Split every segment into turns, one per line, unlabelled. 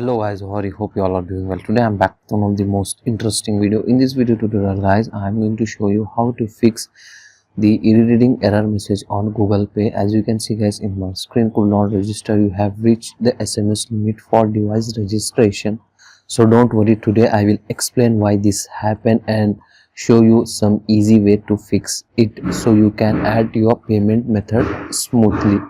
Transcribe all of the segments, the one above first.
Hello guys, how are you? Hope you all are doing well. Today I'm back with one of the most interesting video. In this video tutorial guys, I'm going to show you how to fix the irritating error message on Google Pay. As you can see guys, in my screen could not register, you have reached the SMS limit for device registration. So don't worry, today I will explain why this happened and show you some easy way to fix it so you can add your payment method smoothly.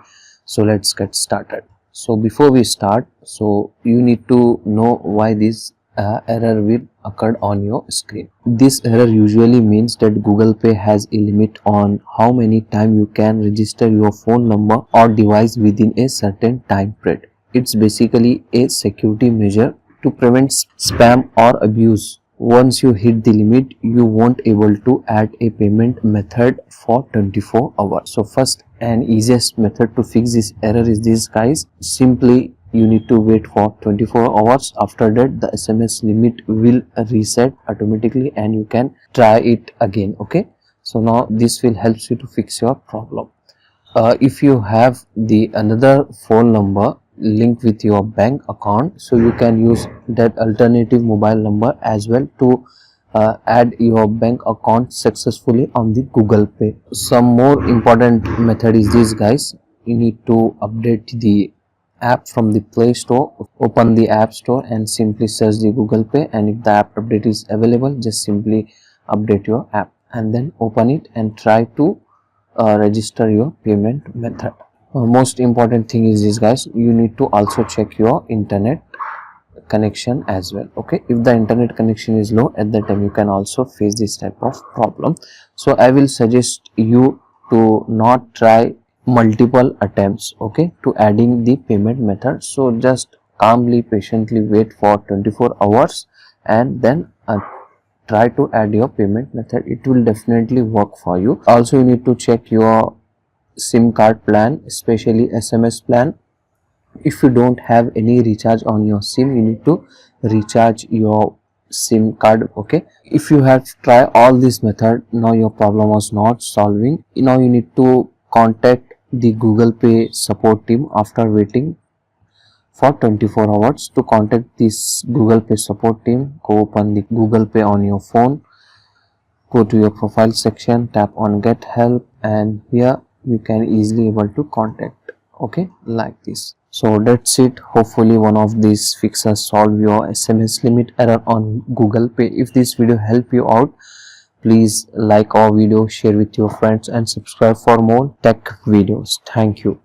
So let's get started. So before we start, so you need to know why this error will occur on your screen. This error usually means that Google Pay has a limit on how many times you can register your phone number or device within a certain time period. It's basically a security measure to prevent spam or abuse. Once you hit the limit, you won't able to add a payment method for 24 hours. So first and easiest method to fix this error is this guys. Simply you need to wait for 24 hours. After that the SMS limit will reset automatically and you can try it again. Okay, so now this will help you to fix your problem. If you have the another phone number linked with your bank account, so you can use that alternative mobile number as well to add your bank account successfully on the Google Pay. Some more important method is this guys. You need to update the app from the Play Store. Open the App Store and simply search the Google Pay, and if the app update is available, just simply update your app and then open it and try to register your payment method. Most important thing is this guys, you need to also check your internet connection as well. Okay, if the internet connection is low, at that time you can also face this type of problem. So I will suggest you to not try multiple attempts, okay, to adding the payment method. So just calmly, patiently wait for 24 hours and then try to add your payment method. It will definitely work for you. Also you need to check your SIM card plan, especially SMS plan. If you don't have any recharge on your SIM, you need to recharge your SIM card. Okay, if you have tried all this method, now your problem was not solving, now you need to contact the Google Pay support team after waiting for 24 hours. To contact this Google Pay support team, go open the Google Pay on your phone, go to your profile section, tap on get help, and here you can easily able to contact. Okay, like this. So that's it. Hopefully one of these fixes solve your SMS limit error on Google Pay. If this video help you out, please like our video, share with your friends and subscribe for more tech videos. Thank you.